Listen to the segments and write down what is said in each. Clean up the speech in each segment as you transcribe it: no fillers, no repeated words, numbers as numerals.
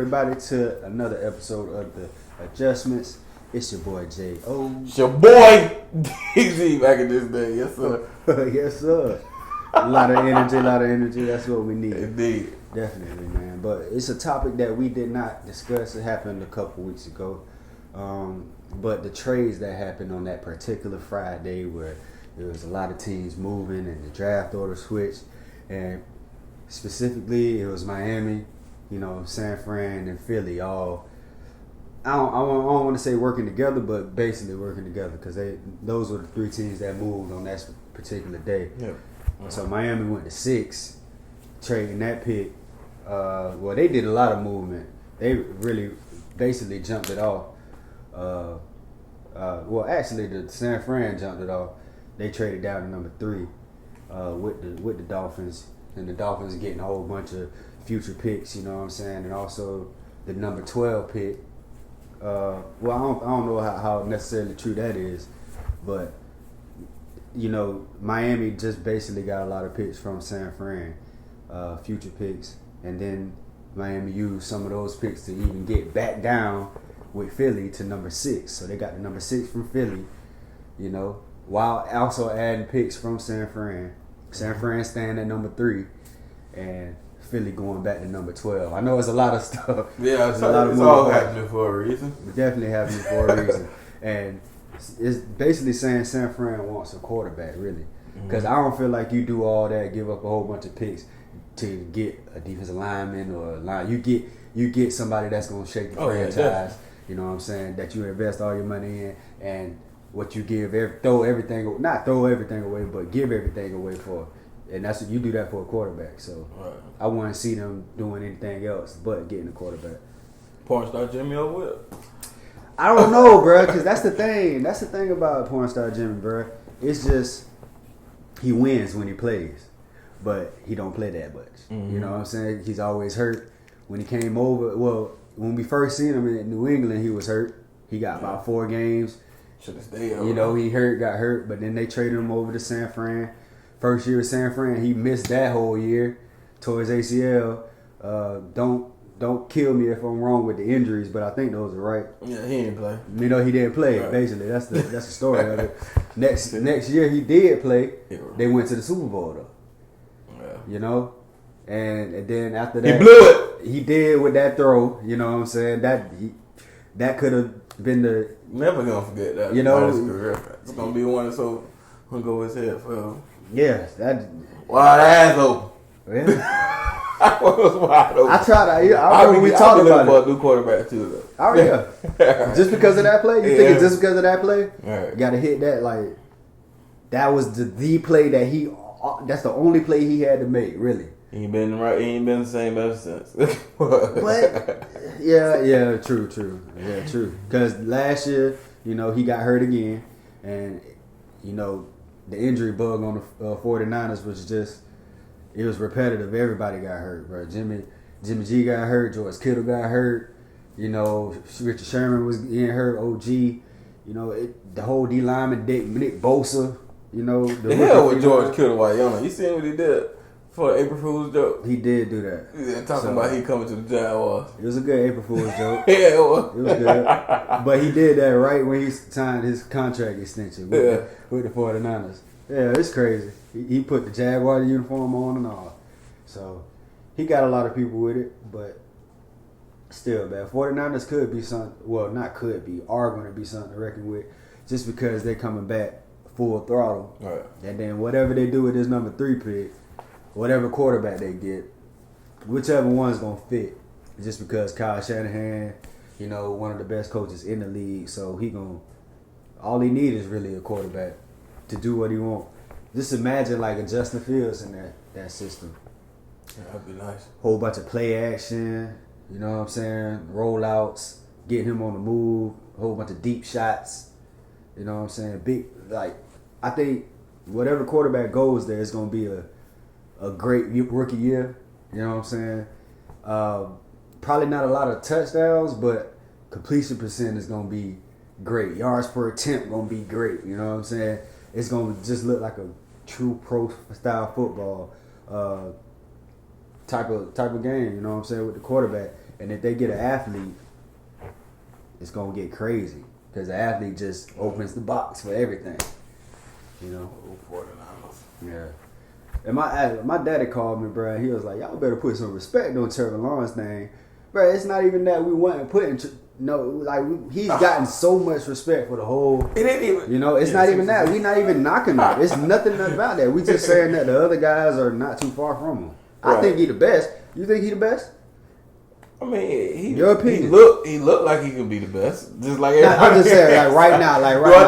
everybody to another episode of the Adjustments. It's your boy J. O. It's your boy DZ back in this day. Yes, sir. Yes, sir. A lot of energy. That's what we need. Indeed. Definitely, man. But it's a topic that we did not discuss. It happened a couple weeks ago. But the trades that happened on that particular Friday where there was a lot of teams moving and the draft order switched. And specifically, it was Miami, San Fran and Philly all. I don't want to say working together, but basically working together because those were the three teams that moved on that particular day. Yeah. So Miami went to 6, trading that pick. They did a lot of movement. They really basically jumped it off. Actually, the San Fran jumped it off. They traded down to number 3 with the Dolphins, and the Dolphins getting a whole bunch of future picks. You know what I'm saying, and also the number 12 pick. I don't know how necessarily true that is, but Miami just basically got a lot of picks from San Fran, future picks, and then Miami used some of those picks to even get back down with Philly to number 6. So they got the number 6 from Philly, while also adding picks from San Fran. San Fran staying at number 3, and Philly going back to number 12. I know it's a lot of stuff. Yeah, it's all happening for a reason. Definitely happening for a reason. And it's basically saying San Fran wants a quarterback, really. Because I don't feel like you do all that, give up a whole bunch of picks to get a defensive lineman or a line. You get somebody that's going to shake the franchise. Yeah, you know what I'm saying? That you invest all your money in, and what you give, not throw everything away, but give everything away for. And that's what you do that for a quarterback. So I want to see them doing anything else but getting a quarterback. Porn star Jimmy or Whip? I don't know, bro, because that's the thing. That's the thing about porn star Jimmy, bro. It's just he wins when he plays, but he don't play that much. Mm-hmm. You know what I'm saying? He's always hurt. When he came over, when we first seen him in New England, he was hurt. He got about 4 games. Should have stayed. He got hurt, but then they traded him over to San Fran. First year with San Fran, he missed that whole year, tore his ACL. Don't kill me if I'm wrong with the injuries, but I think those are right. Yeah, he didn't play. He didn't play. Right. Basically, that's the story of it. Next year he did play. They went to the Super Bowl though. Yeah. And then after that, he blew it. He did with that throw. You know what I'm saying? That could have been the. Never gonna forget that. It's gonna be one that's so gonna go his head forever. Yes, that. Wide ass open. Yeah. I was wide open. I tried. I remember we talked about it. For a new quarterback too, though. Oh yeah. Just because of that play? You think it's just because of that play? Right. You got to hit that like. That was the play that he. That's the only play he had to make. Really. He ain't been right. He ain't been the same ever since. But yeah, true. Yeah, true. Because last year, he got hurt again, and the injury bug on the 49ers was just, it was repetitive. Everybody got hurt, bro. Jimmy G got hurt. George Kittle got hurt. Richard Sherman was getting hurt. OG. The whole D lineman, Nick Bosa. The hell with George Kittle while young. You seen what he did for the April Fool's joke? He did do that. Yeah, talking about he coming to the Jaguars. It was a good April Fool's joke. Yeah, it was. It was good. But he did that right when he signed his contract extension with the 49ers. Yeah, it's crazy. He put the Jaguar uniform on and all. So he got a lot of people with it, but still, man, 49ers could be something. Well, not could be, are going to be something to reckon with, just because they're coming back full throttle. Right. And then whatever they do with this number 3 pick, whatever quarterback they get, whichever one's going to fit, just because Kyle Shanahan, one of the best coaches in the league, so all he needs is really a quarterback to do what he wants. Just imagine like a Justin Fields in that system. Yeah, that'd be nice. Whole bunch of play action, you know what I'm saying? Rollouts, getting him on the move, a whole bunch of deep shots. You know what I'm saying? I think whatever quarterback goes there, it's going to be a great rookie year. You know what I'm saying? Probably not a lot of touchdowns, but completion percent is going to be great. Yards per attempt going to be great. You know what I'm saying? It's going to just look like a true pro style football type of game. You know what I'm saying? With the quarterback, And if they get an athlete, it's gonna get crazy because the athlete just opens the box for everything. You know. 49ers. Yeah. And my daddy called me, bro. And he was like, "Y'all better put some respect on Trevor Lawrence's name, bro. It's not even that we wasn't putting." He's gotten so much respect for the whole. It ain't even. You know, it's not even that. We not even knocking him. It's nothing about that. We just saying that the other guys are not too far from him. Right. I think he the best. You think he the best? I mean, your opinion. He looked like he could be the best. Just like everybody. I'm just saying, right now,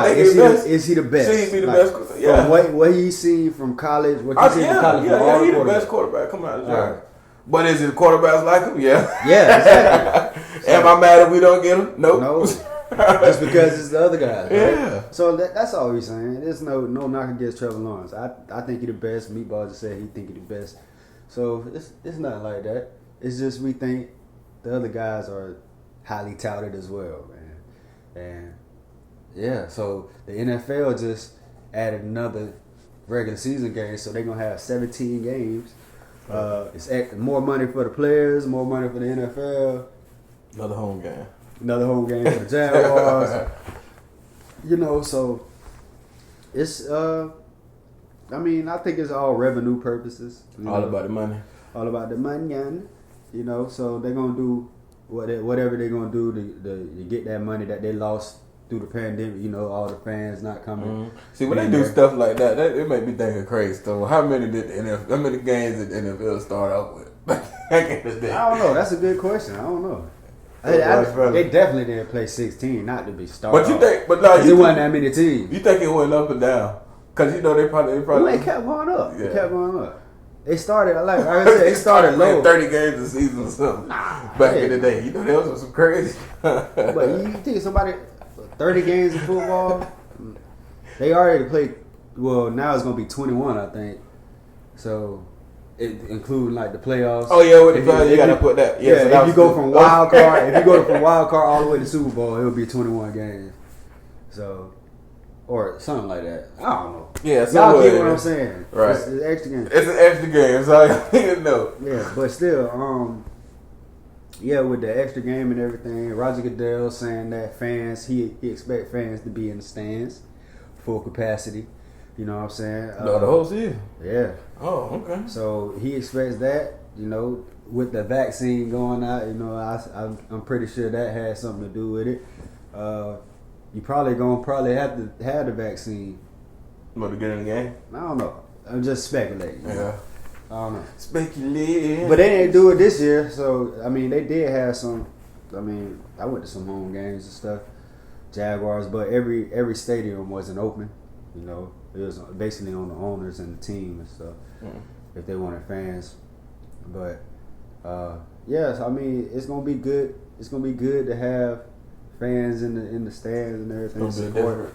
is he the best? Should he be the best? Yeah. From what he's seen from college, He's the best quarterback coming out of the draft. Right. But is it quarterbacks like him? Yeah. Yeah, exactly. Am I mad if we don't get him? Nope. No. Just because it's the other guys. Right? Yeah. So that's all he's saying. There's no knock against Trevor Lawrence. I think he the best. Meatball just said he think he the best. So it's nothing like that. It's just we think the other guys are highly touted as well, man. And yeah, so the NFL just added another regular season game, so they're gonna have 17 games. It's more money for the players, more money for the NFL. Another home game for the Jaguars. You know, so it's I think it's all revenue purposes. All about the money. All about the money, you know. So they're gonna do whatever they're gonna do to get that money that they lost through the pandemic. You know, all the fans not coming. Mm-hmm. See, when they do stuff like that, it make me think of crazy stuff. How many games did the NFL start off with? Back in the day? I don't know. That's a good question. I don't know. They definitely didn't play 16, not to be started. But you think, but no, it wasn't that many teams. You think it went up and down? Because you know they probably it kept going up. Yeah. It kept going up. It started like I said. It started low. 30 games a season or something. Back in the day, you know that was some crazy. But you think somebody 30 games of football? They already played. Well, now it's gonna be 21, I think. So. Including like the playoffs. Oh yeah, with the playoffs, you gotta put that. Yeah, so if you go from wild card, all the way to Super Bowl, it'll be 21 games. So, or something like that. I don't know. Yeah, y'all get what I'm saying. Right. It's an extra game. It's an extra game, so I didn't know. Yeah, but still, with the extra game and everything, Roger Goodell saying that fans, he expect fans to be in the stands, full capacity. You know what I'm saying? The whole season? Yeah. Oh, okay. So he expects that, you know, with the vaccine going out, you know, I'm pretty sure that has something to do with it. You probably have to have the vaccine. Want to get in the game? I don't know. I'm just speculating. Yeah. I don't know. Speculating. But they didn't do it this year, so, I mean, they did have some, I mean, I went to some home games and stuff, Jaguars, but every stadium wasn't open, you know. It was basically on the owners and the team and stuff, if they wanted fans. But yes, I mean it's gonna be good. It's gonna be good to have fans in the stands and everything. It's gonna be a different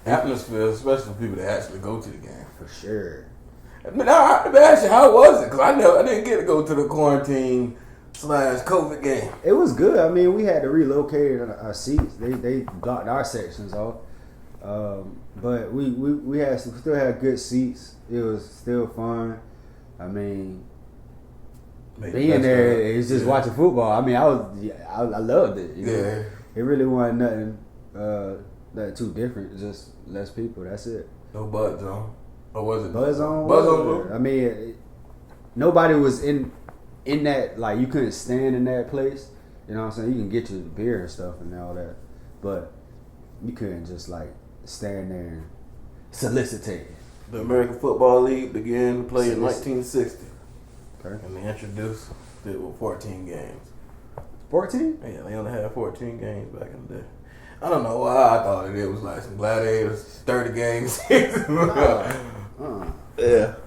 atmosphere, especially for people that actually go to the game. For sure. But now, let me ask you, how was it? Because I didn't get to go to the quarantine/COVID game. It was good. I mean, we had to relocate our seats. They blocked our sections off. But we still had good seats. It was still fun. I mean, being there is just watching football. I mean, I loved it. You know? It really wasn't nothing too different. Just less people. That's it. No buzz on. Or was it buzz on? Buzz on. I mean, nobody was in that. Like you couldn't stand in that place. You know what I'm saying? You can get you beer and stuff and all that, but you couldn't just like stand there and solicitate. The American Football League began to play in 1960. Okay. And they introduced it with 14 games. 14? Yeah, they only had 14 games back in the day. I don't know why I thought it was like some gladiators, 30 games. Yeah.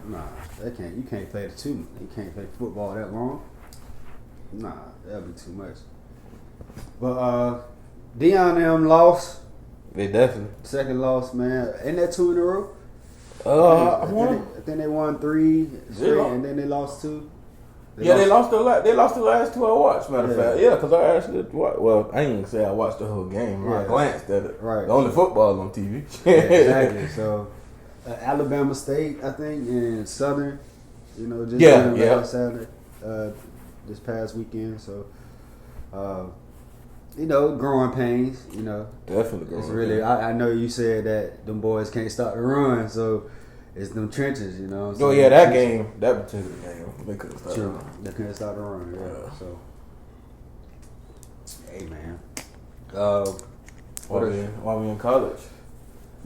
Nah, you can't play you can't play football that long. Nah, that'll be too much. But Deion and them lost. They definitely. Second loss, man. Ain't that 2 in a row? I think they won 3 straight, and then they lost 2. They lost the last 2 I watched. Matter of fact, because I actually watched. Well, I ain't gonna say I watched the whole game. I glanced at it. Right. The only football on TV. Exactly. So Alabama State, I think, and Southern. You know, just Saturday, this past weekend. So Growing pains. Definitely growing. It's really. I know you said that them boys can't stop the run, so it's them trenches. Oh yeah, that particular game, they couldn't stop. True, they couldn't stop the run. Yeah. So, hey man, while we in college,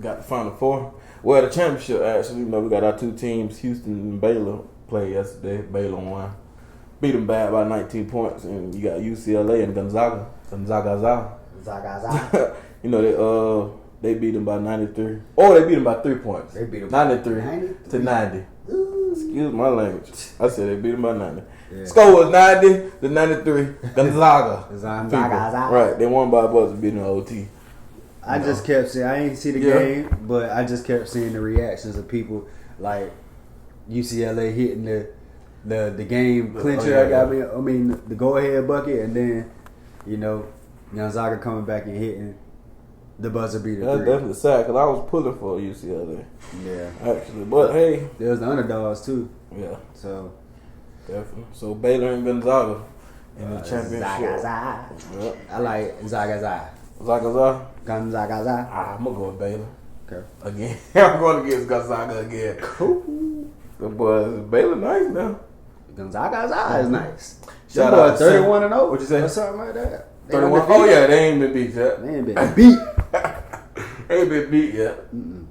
got the Final Four. Well, the championship actually. We got our two teams, Houston and Baylor, played yesterday. Baylor won. Beat them bad by 19 points, and you got UCLA and Gonzaga. They beat them by 93. Oh, they beat them by 3 points. They beat them 93 to 90. Ooh. Excuse my language. I said they beat them by 90. Yeah. Score was 90 to 93. Gonzaga. Right, they won by a buzzer, beating the OT. I just kept seeing. I ain't see the game, but I just kept seeing the reactions of people like UCLA hitting the game clincher. The go ahead bucket, and then Gonzaga coming back and hitting the buzzer beater. That's definitely sad because I was pulling for UCLA. Yeah, actually, but hey, there's the underdogs too. Yeah, so definitely. So Baylor and Gonzaga in the championship. Zaga. Yep. I like Zaga. Gonzaga. I'm gonna go with Baylor. Okay. Again, I'm going against Gonzaga again. Cool. The boys, Baylor nice now. Gonzaga is nice. Shout out 31-0. What you say? Or something like that. 31. Oh yeah, they ain't been beat yet. They ain't been beat. They ain't been beat yet. Mm-mm.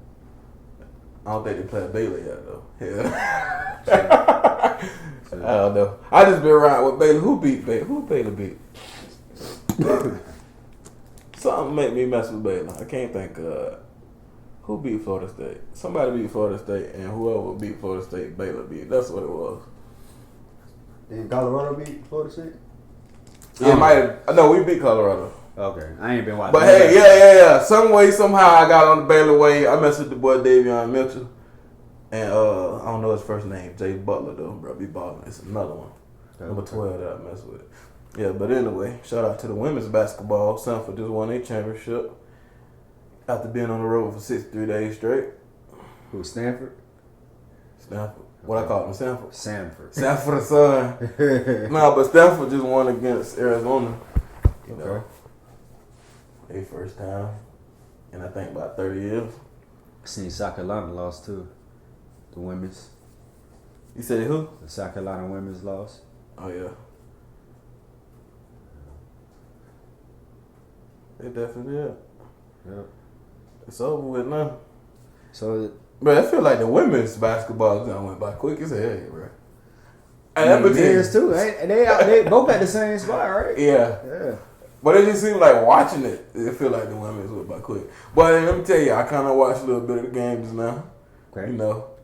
I don't think they played Baylor yet though. Yeah. I don't know. I just been around with Baylor. Who beat Baylor? Who Baylor beat? Something make me mess with Baylor. I can't think. Who beat Florida State? Somebody beat Florida State, and whoever beat Florida State, Baylor beat. That's what it was. Did Colorado beat Florida State? Yeah, might have. No, we beat Colorado. Okay, I ain't been watching. But hey, yeah. Some way, somehow, I got on the Baylor way. I messed with the boy Davion Mitchell, and I don't know his first name, Jay Butler though, bro. Be balling. It's another one, number 12 that I messed with. Yeah, but anyway, shout out to the women's basketball. Sanford just won a championship after being on the road for 63 days straight. Who, Stanford? Stanford. What I call them, Sanford. Sanford, son. No, but Stanford just won against Arizona. You know, their first time in I think about 30 years. I seen South Carolina lost too. The women's. You said who? The South Carolina women's lost. Oh yeah. They definitely did. Yep. It's over with now. So, bro, I feel like the women's basketball done went by quick as hell, bro. And men's too. They both at the same spot, right? Yeah. But it just seems like watching it feel like the women's went by quick. But let me tell you, I kind of watched a little bit of the games now. Okay.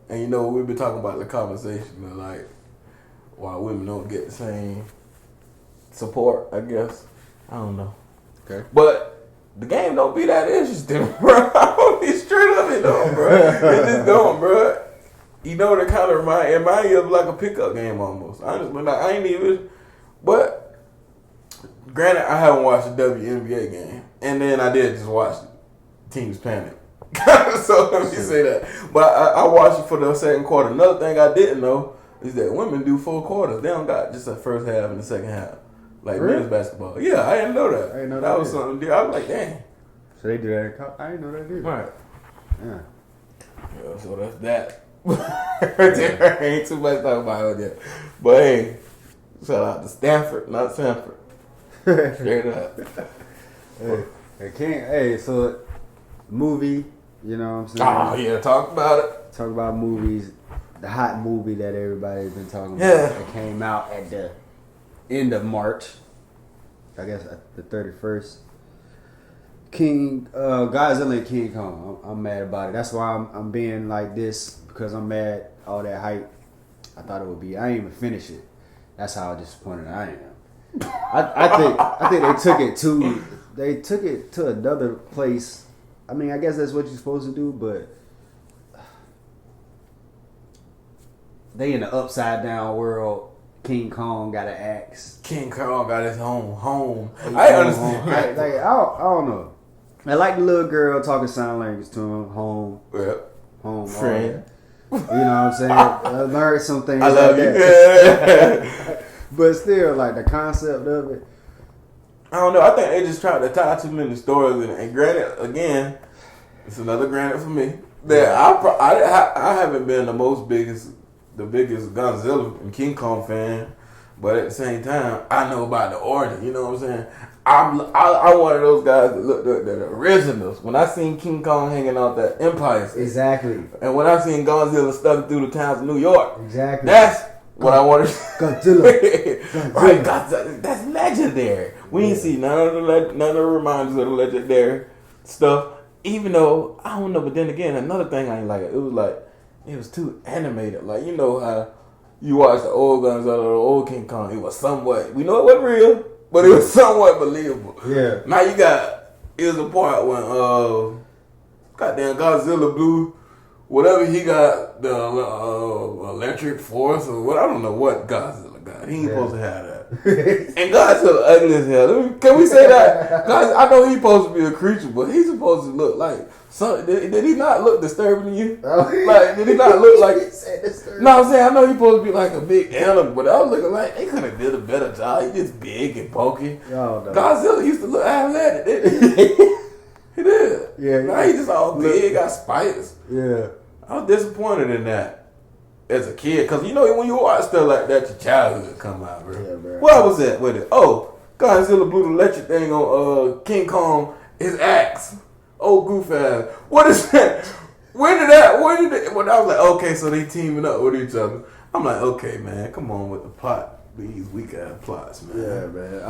And we've been talking about the conversation of like why women don't get the same support, I guess. I don't know. Okay. But the game don't be that interesting, bro. I don't be straight up it though, bro. It just don't, bro. The kind of remind you of like a pickup game almost. Honestly, like, I ain't even. But granted, I haven't watched the WNBA game, and then I did just watch Teams Panic. So let me say that. But I watched it for the second quarter. Another thing I didn't know is that women do 4 quarters. They don't got just the first half and the second half. Like men's basketball. Yeah, I didn't know that. I didn't know that was something. I was like, dang. So they do that. I didn't know that either. Right. Yeah. So that's that. Ain't too much to talk about it yet. But hey, shout out to Stanford, not Sanford. Straight up. So movie, you know what I'm saying? Oh yeah, talk about it. Talk about movies. The hot movie that everybody's been talking about. That came out at the end of March. I guess the 31st. Godzilla and King Kong. I'm mad about it. That's why I'm being like this, because I'm mad. All that hype. I thought it would be. I ain't even finish it. That's how disappointed I am. I think they took it to another place. I mean, I guess that's what you're supposed to do, but they in the upside down world. King Kong got an axe. King Kong got his home. I understand. I don't know. I like the little girl talking sign language to him. Home. Yep. Home. Friend. You know what I'm saying? I learned some things. I love you. That. But still, like the concept of it, I don't know. I think they just tried to tie too many stories in it. And granted, again, it's another granted for me that I haven't been the biggest Godzilla and King Kong fan, but at the same time, I know about the origin. You know what I'm saying? I'm one of those guys that looked at the originals. When I seen King Kong hanging out that Empire State, exactly, and when I seen Godzilla stuck through the towns of New York, exactly, that's what I wanted. Godzilla. Right, Godzilla. That's legendary. We ain't see none of the reminders of the legendary stuff. Even though I don't know, but then again, another thing I ain't like it was too animated. Like, you know how you watch the old Godzilla, the old King Kong. It was somewhat, we know it wasn't real, but it was somewhat believable. Yeah. Now it was a part when goddamn Godzilla blew whatever he got, the electric force or what, I don't know what Godzilla got. He ain't supposed to have that. And Godzilla ugly as hell. Can we say that? God, I know he's supposed to be a creature, but he's supposed to look like something. Did he not look disturbing to you? Like, did he not look like? No, I'm saying, I know he's supposed to be like a big animal, but I was looking like they could have did a better job. He's just big and bulky. Oh, no. Godzilla used to look athletic, didn't he? He did. Yeah. Now he just all big, got spiders. Yeah. I was disappointed in that as a kid, because you know when you watch stuff like that, your childhood come out, bro. Yeah, bro. What was that with it? Oh, Godzilla blew the electric thing on King Kong, his axe. Oh, goof ass. What is that? When I was like, okay, so they teaming up with each other. I'm like, okay, man, come on with the plot. These weak ass plots, man. Yeah, man.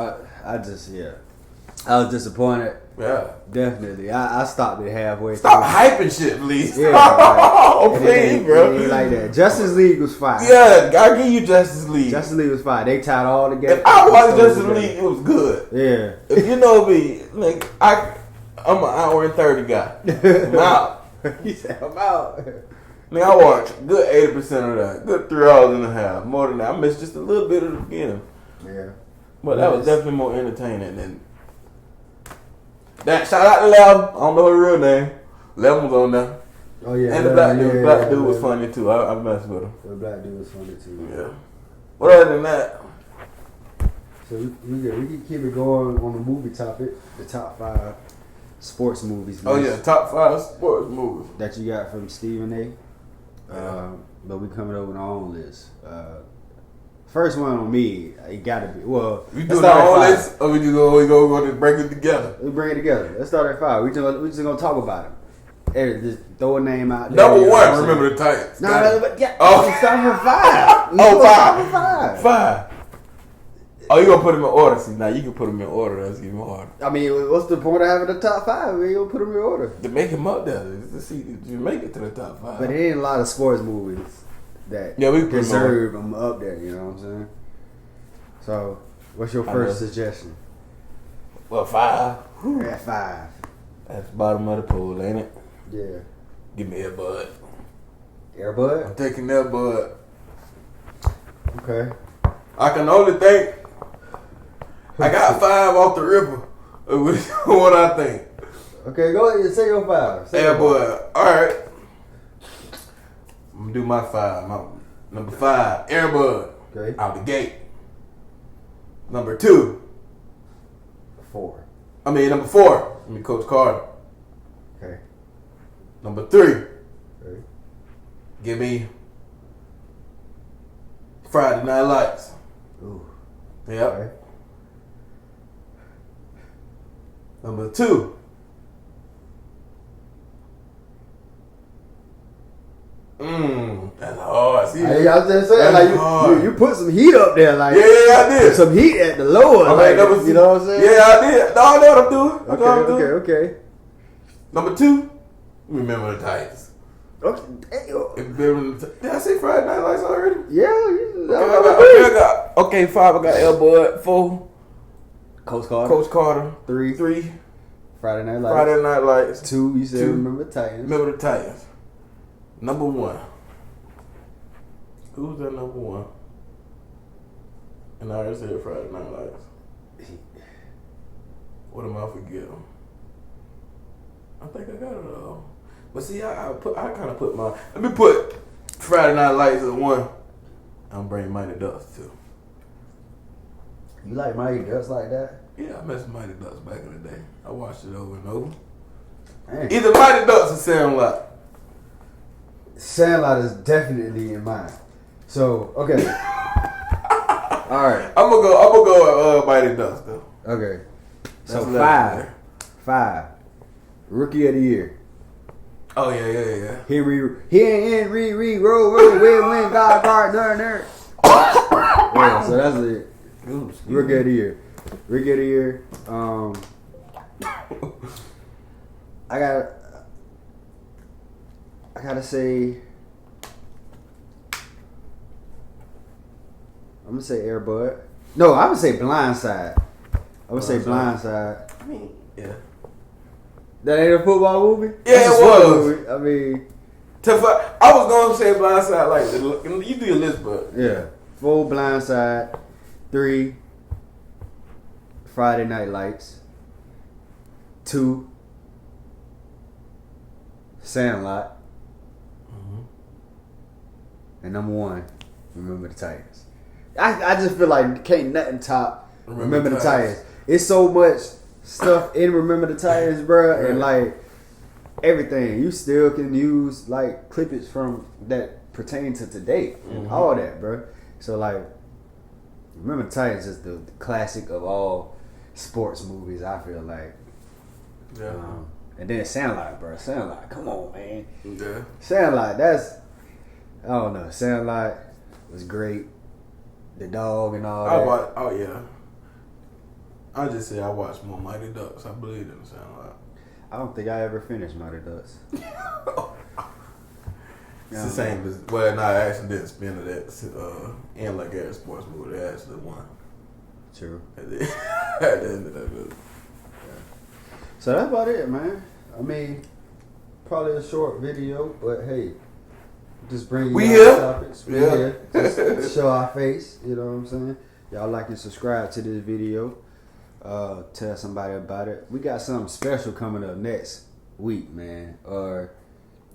I was disappointed. Yeah. Definitely. I stopped it halfway. Stop hyping shit, please. Yeah, right. Please, bro. It ain't like that. Justice League was fire. Yeah, I give you Justice League. Justice League was fire. They tied all together. If I watched Justice League, it was good. Yeah. If you know me, like I'm an hour and 30 guy. I'm out. He said, I'm out. I watched a good 80% of that. Good 3 hours and a half. More than that. I missed just a little bit of the beginning. Yeah. But that was definitely more entertaining than that. Shout out to Lem. I don't know her real name. Lem was on there. Oh yeah. And the black dude was funny too. I messed with him. The black dude was funny too. Yeah. What other than that? So we can keep it going on the movie topic. The top 5 sports movies. Oh yeah, top 5 sports movies that you got from Stephen A. But we coming up with our own list. First one on me, it gotta be. Well, we doing our own list, or we go break it together. We bring it together. Let's start at 5. We just gonna talk about it. Just throw a name out there. Number 1, remember the Titans. No, but yeah. Oh, start from 5. Oh, 5. Oh, you gonna put them in order? See, now you can put them in order. That's even harder. I mean, what's the point of having the top 5? We gonna put them in order to make them up there. To see if you make it to the top 5. But there ain't a lot of sports movies that we deserve them up there. You know what I'm saying? So, what's your first suggestion? Well, 5. At 5. That's the bottom of the pool, ain't it? Yeah. Give me Air Bud. Air Bud? I'm taking Air Bud. Okay. I can only think. I got 5 off the ripper. What I think. Okay, go ahead and say your 5. Air Bud. All right. I'm gonna do my 5. Number 5, Air Bud. Okay. Out the gate. Number 2. 4. Number 4. Let me Coach Carter. Okay. Number 3. Okay. Give me Friday Night Lights. Ooh. Yep. Okay. Number 2. That's hard. See, I was just saying, like you put some heat up there, like yeah, I did. Some heat at the lower, okay, like, you know what I'm saying? Yeah, I did. No, I know what I'm doing. Okay. Number 2, remember the Titans. Okay. Did I say Friday Night Lights already? Yeah. Okay, 5. I got Air Bud. 4. Coach Carter. 3. Friday Night Lights. 2. You said remember the Titans. Remember the Titans. Number 1. Who's that number 1? And I already said Friday Night Lights. What am I forgetting? I think I got it all. But see, I kind of put my. Let me put Friday Night Lights at 1. I'm bringing Mighty Ducks too. You like Mighty Ducks like that? Yeah, I messed with Mighty Ducks back in the day. I watched it over and over. Man. Either Mighty Ducks or Sandlot. Sandlot is definitely in mine. So, okay. All right. I'm gonna go with Mighty Ducks though. Okay. So That's five. Rookie of the year. Oh yeah. Henry, roll, win, God, nerd. Yeah, so that's it. Rookie of the year. Rookie of the year. I gotta say, I'm gonna say Air Bud. No, I'm gonna say Blindside. I would say Blindside. I mean, yeah. That ain't a football movie? Yeah, That's it a was. sport movie. I mean, I was gonna say Blindside. Like you do your list, but yeah. 4 Blindside, 3 Friday Night Lights, 2 Sandlot, and number 1, Remember the Titans. I just feel like can't nothing top Remember the Titans. It's so much stuff in Remember the Titans, bro, and like everything you still can use like clippings from that pertain to today, all that, bro. So like, Remember the Titans is the classic of all sports movies. I feel like, and then Sandlot, bro. Sandlot, come on, man. Yeah. Sandlot, that's I don't know. Sandlot was great. The dog and all that. Oh yeah. I just say I watched more Mighty Ducks. I believe in Sandlot. I don't think I ever finished Mighty Ducks. It's the same as I actually didn't spend it in like every sports movie. They actually won. True. At the end of that movie. So that's about it, man. I mean, probably a short video, but hey, just bring you topics. We here. Just show our face. You know what I'm saying? Y'all like and subscribe to this video. Tell somebody about it. We got something special coming up next week, man. Or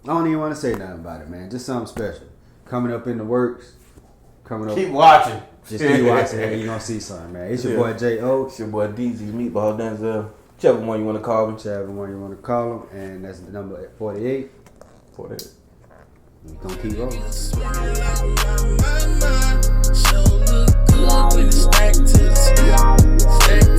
I don't even want to say nothing about it, man. Just something special coming up in the works. Coming up. Keep watching. Just keep watching, and you're gonna see something, man. It's your boy J.O. It's your boy DZ Meatball Denzel. Whichever one you want to call him. Whichever one you want to call him, and that's the number at 48. 48. We gonna keep rolling. So look good when it's stacked to the stack.